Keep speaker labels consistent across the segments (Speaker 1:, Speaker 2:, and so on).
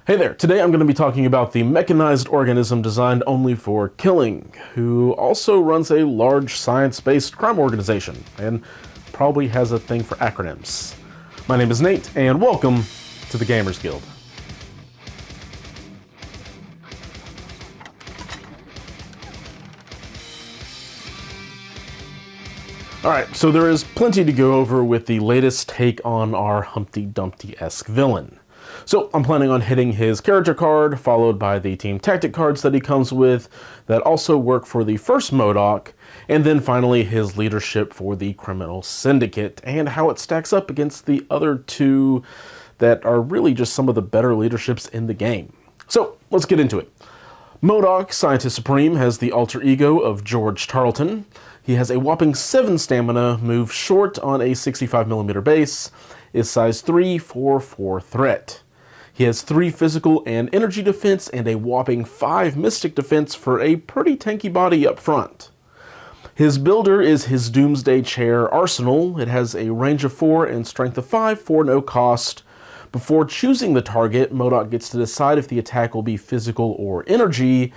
Speaker 1: Hey there, today I'm going to be talking about the mechanized organism designed only for killing, who also runs a large science-based crime organization, and probably has a thing for acronyms. My name is Nate, and welcome to the Gamers Guild. Alright, so there is plenty to go over with the latest take on our Humpty Dumpty-esque villain. So I'm planning on hitting his character card, followed by the team tactic cards that he comes with that also work for the first MODOK, and then finally his leadership for the criminal syndicate and how it stacks up against the other two that are really just some of the better leaderships in the game. So let's get into it. M.O.D.O.K, Scientist Supreme, has the alter ego of George Tarleton. He has a whopping 7 stamina, moves short on a 65mm base, is size 3 for 4 threat. He has 3 physical and energy defense and a whopping 5 mystic defense for a pretty tanky body up front. His builder is his Doomsday Chair Arsenal. It has a range of 4 and strength of 5 for no cost. Before choosing the target, M.O.D.O.K gets to decide if the attack will be physical or energy,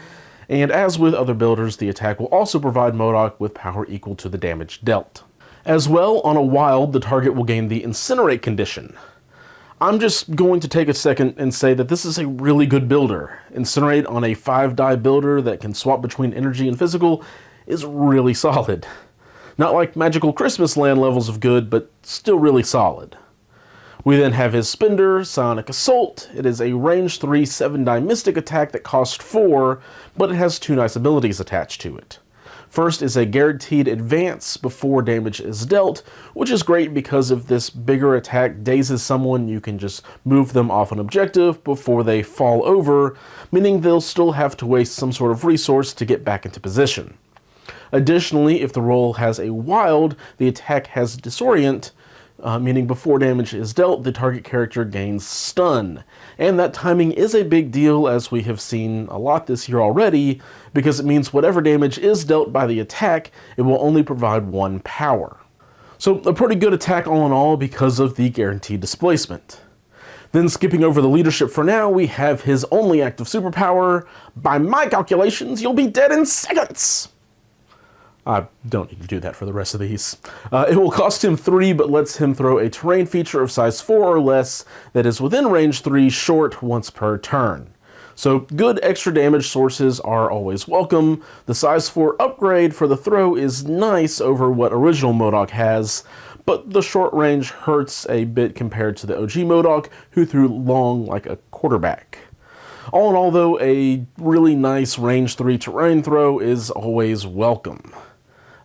Speaker 1: and as with other builders, the attack will also provide M.O.D.O.K with power equal to the damage dealt. As well, on a wild, the target will gain the Incinerate condition. I'm just going to take a second and say that this is a really good builder. Incinerate on a 5-die builder that can swap between energy and physical is really solid. Not like Magical Christmas Land levels of good, but still really solid. We then have his Spender, Psionic Assault. It is a range 3 7-die mystic attack that costs 4, but it has 2 nice abilities attached to it. First is a guaranteed advance before damage is dealt, which is great because if this bigger attack dazes someone, you can just move them off an objective before they fall over, meaning they'll still have to waste some sort of resource to get back into position. Additionally, if the roll has a wild, the attack has disorient, meaning before damage is dealt, the target character gains stun. And that timing is a big deal, as we have seen a lot this year already, because it means whatever damage is dealt by the attack, it will only provide 1 power. So a pretty good attack all in all because of the guaranteed displacement. Then skipping over the leadership for now, we have his only active superpower. By my calculations, you'll be dead in seconds! I don't need to do that for the rest of these. It will cost him 3, but lets him throw a terrain feature of size 4 or less that is within range 3 short once per turn. So good extra damage sources are always welcome. The size 4 upgrade for the throw is nice over what original M.O.D.O.K has, but the short range hurts a bit compared to the OG M.O.D.O.K, who threw long like a quarterback. All in all though, a really nice range 3 terrain throw is always welcome.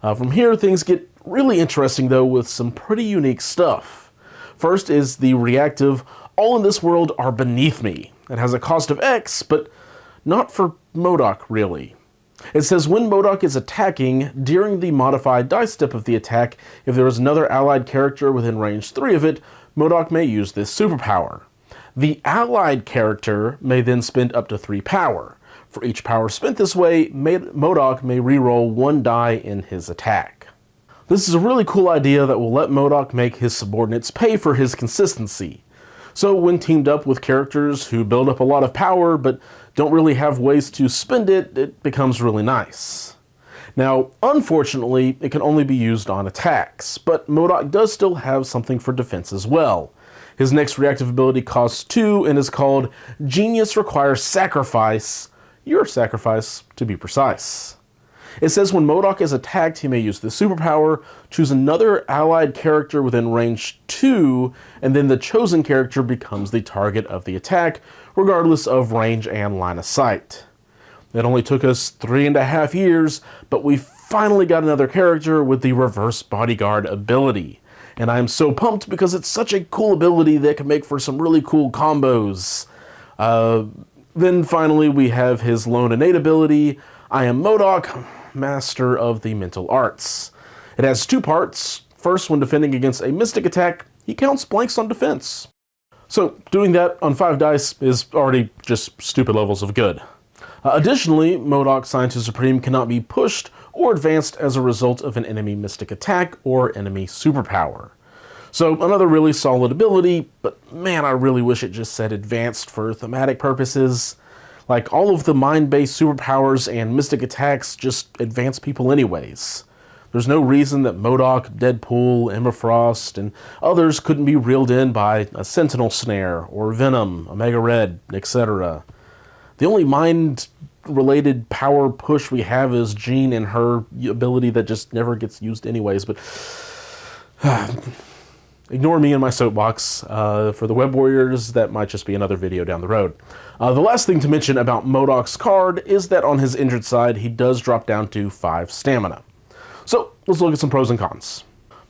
Speaker 1: From here, things get really interesting, though, with some pretty unique stuff. First is the reactive, all in this world are beneath me. It has a cost of X, but not for M.O.D.O.K, really. It says when M.O.D.O.K is attacking, during the modified die step of the attack, if there is another allied character within range 3 of it, M.O.D.O.K may use this superpower. The allied character may then spend up to 3 power. For each power spent this way, M.O.D.O.K may reroll 1 die in his attack. This is a really cool idea that will let M.O.D.O.K make his subordinates pay for his consistency. So when teamed up with characters who build up a lot of power but don't really have ways to spend it, it becomes really nice. Now, unfortunately, it can only be used on attacks, but M.O.D.O.K does still have something for defense as well. His next reactive ability costs 2 and is called Genius Requires Sacrifice. Your sacrifice, to be precise. It says when M.O.D.O.K is attacked, he may use the superpower, choose another allied character within range 2, and then the chosen character becomes the target of the attack, regardless of range and line of sight. It only took us 3.5 years, but we finally got another character with the reverse bodyguard ability. And I am so pumped because it's such a cool ability that can make for some really cool combos. Then finally we have his lone innate ability, A.I.M M.O.D.O.K, Master of the Mental Arts. It has 2 parts. First, when defending against a mystic attack, he counts blanks on defense. So doing that on 5 dice is already just stupid levels of good. Additionally, M.O.D.O.K Scientist Supreme cannot be pushed or advanced as a result of an enemy mystic attack or enemy superpower. So another really solid ability, but man, I really wish it just said advanced for thematic purposes. Like, all of the mind-based superpowers and mystic attacks just advance people anyways. There's no reason that M.O.D.O.K, Deadpool, Emma Frost, and others couldn't be reeled in by a Sentinel Snare, or Venom, Omega Red, etc. The only mind-related power push we have is Jean and her ability that just never gets used anyways, but ignore me and my soapbox. For the Web Warriors, that might just be another video down the road. The last thing to mention about M.O.D.O.K's card is that on his injured side, he does drop down to 5 stamina. So, let's look at some pros and cons.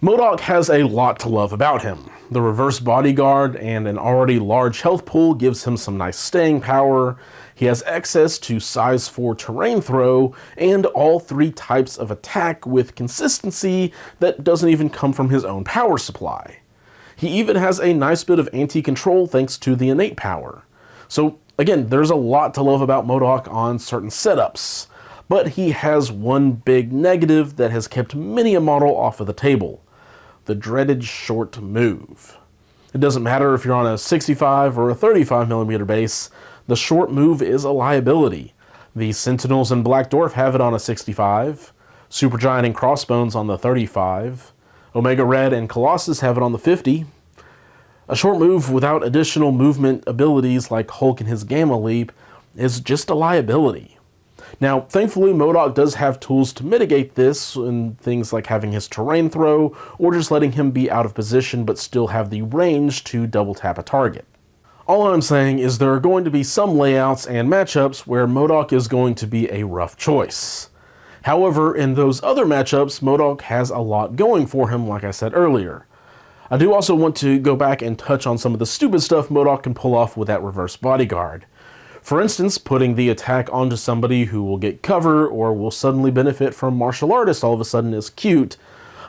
Speaker 1: M.O.D.O.K has a lot to love about him. The reverse bodyguard and an already large health pool gives him some nice staying power. He has access to size 4 terrain throw and all 3 types of attack with consistency that doesn't even come from his own power supply. He even has a nice bit of anti-control thanks to the innate power. So again, there's a lot to love about M.O.D.O.K on certain setups, but he has one big negative that has kept many a model off of the table: the dreaded short move. It doesn't matter if you're on a 65 or a 35mm base, the short move is a liability. The Sentinels and Black Dwarf have it on a 65, Supergiant and Crossbones on the 35, Omega Red and Colossus have it on the 50. A short move without additional movement abilities like Hulk and his Gamma Leap is just a liability. Now, thankfully, M.O.D.O.K does have tools to mitigate this, in things like having his terrain throw, or just letting him be out of position but still have the range to double tap a target. All I'm saying is there are going to be some layouts and matchups where M.O.D.O.K is going to be a rough choice. However, in those other matchups, M.O.D.O.K has a lot going for him, like I said earlier. I do also want to go back and touch on some of the stupid stuff M.O.D.O.K can pull off with that reverse bodyguard. For instance, putting the attack onto somebody who will get cover or will suddenly benefit from martial artist all of a sudden is cute,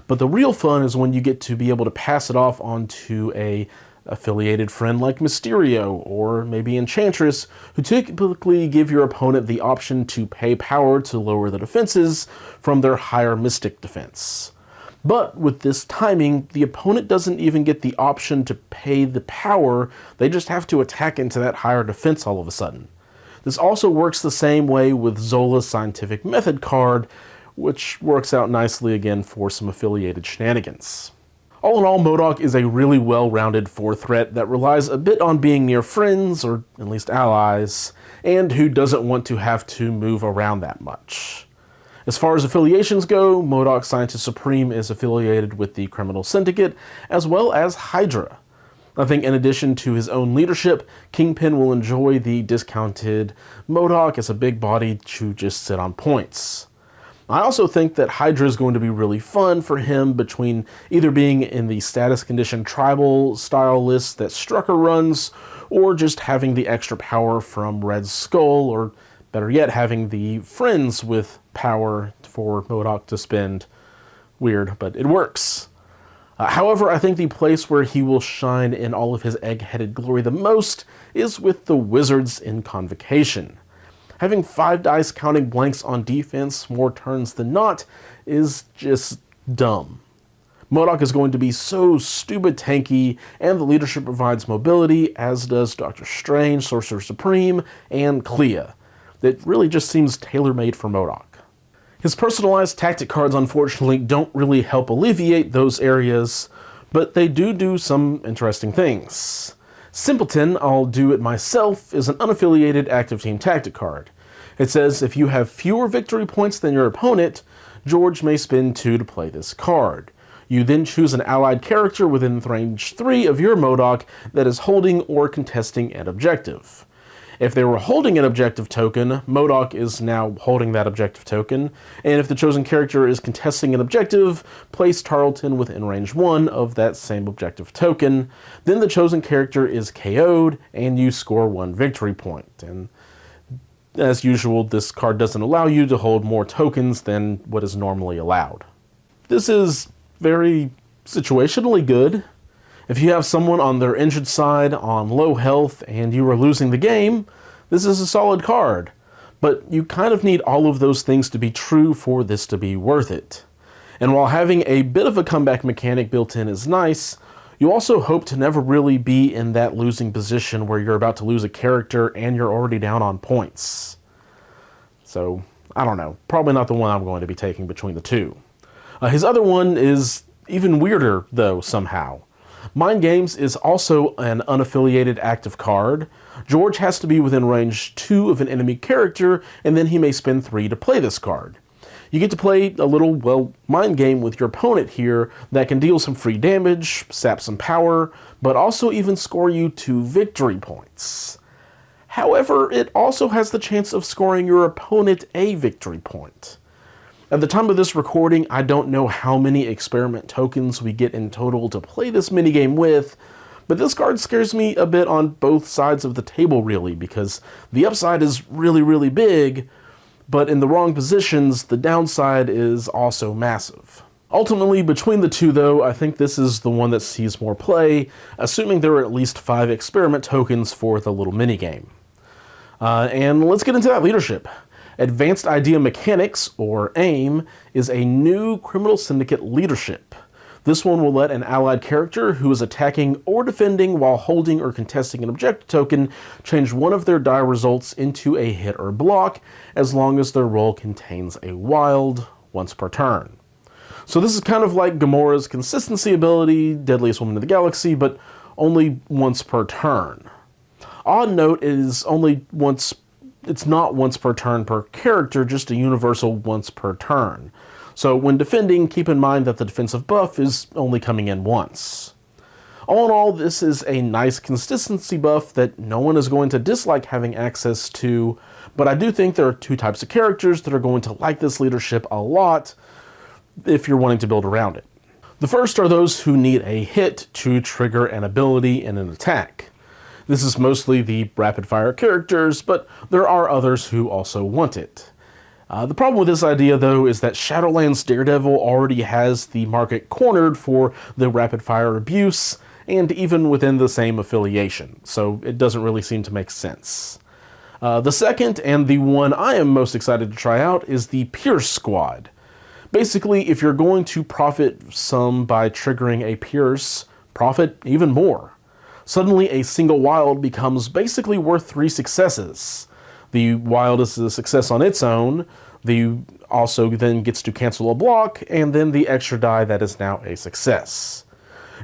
Speaker 1: but the real fun is when you get to be able to pass it off onto a affiliated friend like Mysterio or maybe Enchantress, who typically give your opponent the option to pay power to lower the defenses from their higher Mystic defense. But with this timing, the opponent doesn't even get the option to pay the power, they just have to attack into that higher defense all of a sudden. This also works the same way with Zola's Scientific Method card, which works out nicely again for some affiliated shenanigans. All in all, M.O.D.O.K is a really well-rounded 4-threat that relies a bit on being near friends, or at least allies, and who doesn't want to have to move around that much. As far as affiliations go, M.O.D.O.K Scientist Supreme is affiliated with the Criminal Syndicate, as well as Hydra. I think in addition to his own leadership, Kingpin will enjoy the discounted M.O.D.O.K as a big body to just sit on points. I also think that Hydra is going to be really fun for him between either being in the status condition tribal style list that Strucker runs, or just having the extra power from Red Skull, or better yet, having the friends with power for M.O.D.O.K to spend. Weird, but it works. However, I think the place where he will shine in all of his egg-headed glory the most is with the Wizards in Convocation. Having 5 dice counting blanks on defense more turns than not is just dumb. M.O.D.O.K is going to be so stupid tanky, and the leadership provides mobility, as does Doctor Strange, Sorcerer Supreme, and Clea. That really just seems tailor-made for M.O.D.O.K. His personalized tactic cards unfortunately don't really help alleviate those areas, but they do some interesting things. Simpleton, I'll do it myself, is an unaffiliated active team tactic card. It says if you have fewer victory points than your opponent, George may spend 2 to play this card. You then choose an allied character within range 3 of your M.O.D.O.K that is holding or contesting an objective. If they were holding an objective token, M.O.D.O.K is now holding that objective token, and if the chosen character is contesting an objective, place Tarleton within range 1 of that same objective token. Then the chosen character is KO'd, and you score 1 victory point. And as usual, this card doesn't allow you to hold more tokens than what is normally allowed. This is very situationally good. If you have someone on their injured side on low health and you are losing the game, this is a solid card. But you kind of need all of those things to be true for this to be worth it. And while having a bit of a comeback mechanic built in is nice, You also hope to never really be in that losing position where you're about to lose a character and you're already down on points. So, I don't know. Probably not the one I'm going to be taking between the two. His other one is even weirder, though, somehow. Mind Games is also an unaffiliated active card. George has to be within range 2 of an enemy character, and then he may spend 3 to play this card. You get to play a little, well, mind game with your opponent here that can deal some free damage, sap some power, but also even score you 2 victory points. However, it also has the chance of scoring your opponent a victory point. At the time of this recording, I don't know how many experiment tokens we get in total to play this minigame with, but this card scares me a bit on both sides of the table, really, because the upside is really, really big, but in the wrong positions, the downside is also massive. Ultimately, between the two, though, I think this is the one that sees more play, assuming there are at least 5 experiment tokens for the little minigame. And let's get into that leadership. Advanced Idea Mechanics, or A.I.M, is a new Criminal Syndicate leadership. This one will let an allied character who is attacking or defending while holding or contesting an objective token change one of their die results into a hit or block, as long as their roll contains a wild once per turn. So this is kind of like Gamora's consistency ability, Deadliest Woman in the Galaxy, but only once per turn. Odd note is it's not once per turn per character, just a universal once per turn. So when defending, keep in mind that the defensive buff is only coming in once. All in all, this is a nice consistency buff that no one is going to dislike having access to, but I do think there are 2 types of characters that are going to like this leadership a lot if you're wanting to build around it. The first are those who need a hit to trigger an ability in an attack. This is mostly the rapid-fire characters, but there are others who also want it. The problem with this idea, though, is that Shadowlands Daredevil already has the market cornered for the rapid-fire abuse, and even within the same affiliation, so it doesn't really seem to make sense. The second, and the one I am most excited to try out, is the Pierce Squad. Basically, if you're going to profit some by triggering a Pierce, profit even more. Suddenly, a single wild becomes basically worth 3 successes. The wild is a success on its own, the also then gets to cancel a block, and then the extra die that is now a success.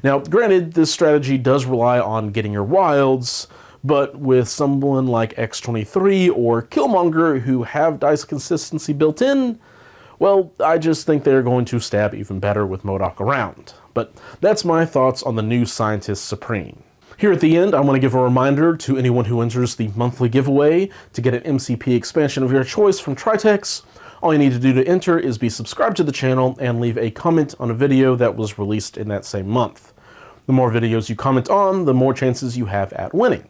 Speaker 1: Now, granted, this strategy does rely on getting your wilds, but with someone like X23 or Killmonger who have dice consistency built in, well, I just think they're going to stab even better with MODOK around. But that's my thoughts on the new Scientist Supreme. Here at the end, I want to give a reminder to anyone who enters the monthly giveaway to get an MCP expansion of your choice from Tritex. All you need to do to enter is be subscribed to the channel and leave a comment on a video that was released in that same month. The more videos you comment on, the more chances you have at winning.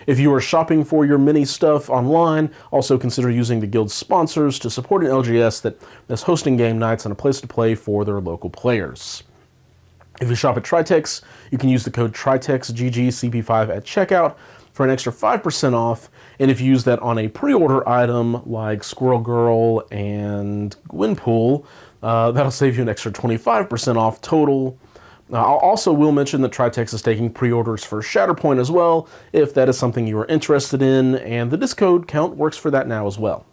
Speaker 1: If you are shopping for your mini stuff online, also consider using the guild's sponsors to support an LGS that is hosting game nights and a place to play for their local players. If you shop at Tritex, you can use the code TRITEXGGCP5 at checkout for an extra 5% off, and if you use that on a pre-order item like Squirrel Girl and Gwynpool, that'll save you an extra 25% off total. I also will mention that Tritex is taking pre-orders for Shatterpoint as well, if that is something you are interested in, and the discode count works for that now as well.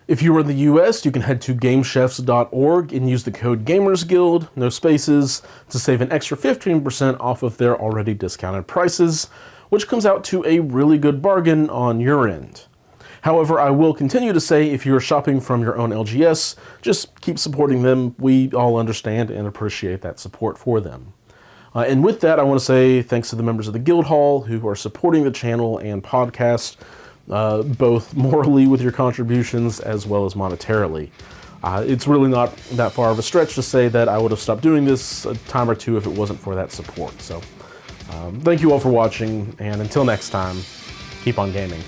Speaker 1: If you are in the US, you can head to gamechefs.org and use the code GamersGuild, no spaces, to save an extra 15% off of their already discounted prices, which comes out to a really good bargain on your end. However, I will continue to say if you're shopping from your own LGS, just keep supporting them. We all understand and appreciate that support for them. And with that, I want to say thanks to the members of the Guild Hall who are supporting the channel and podcast, both morally with your contributions as well as monetarily. It's really not that far of a stretch to say that I would have stopped doing this a time or two if it wasn't for that support. So thank you all for watching, and until next time, keep on gaming.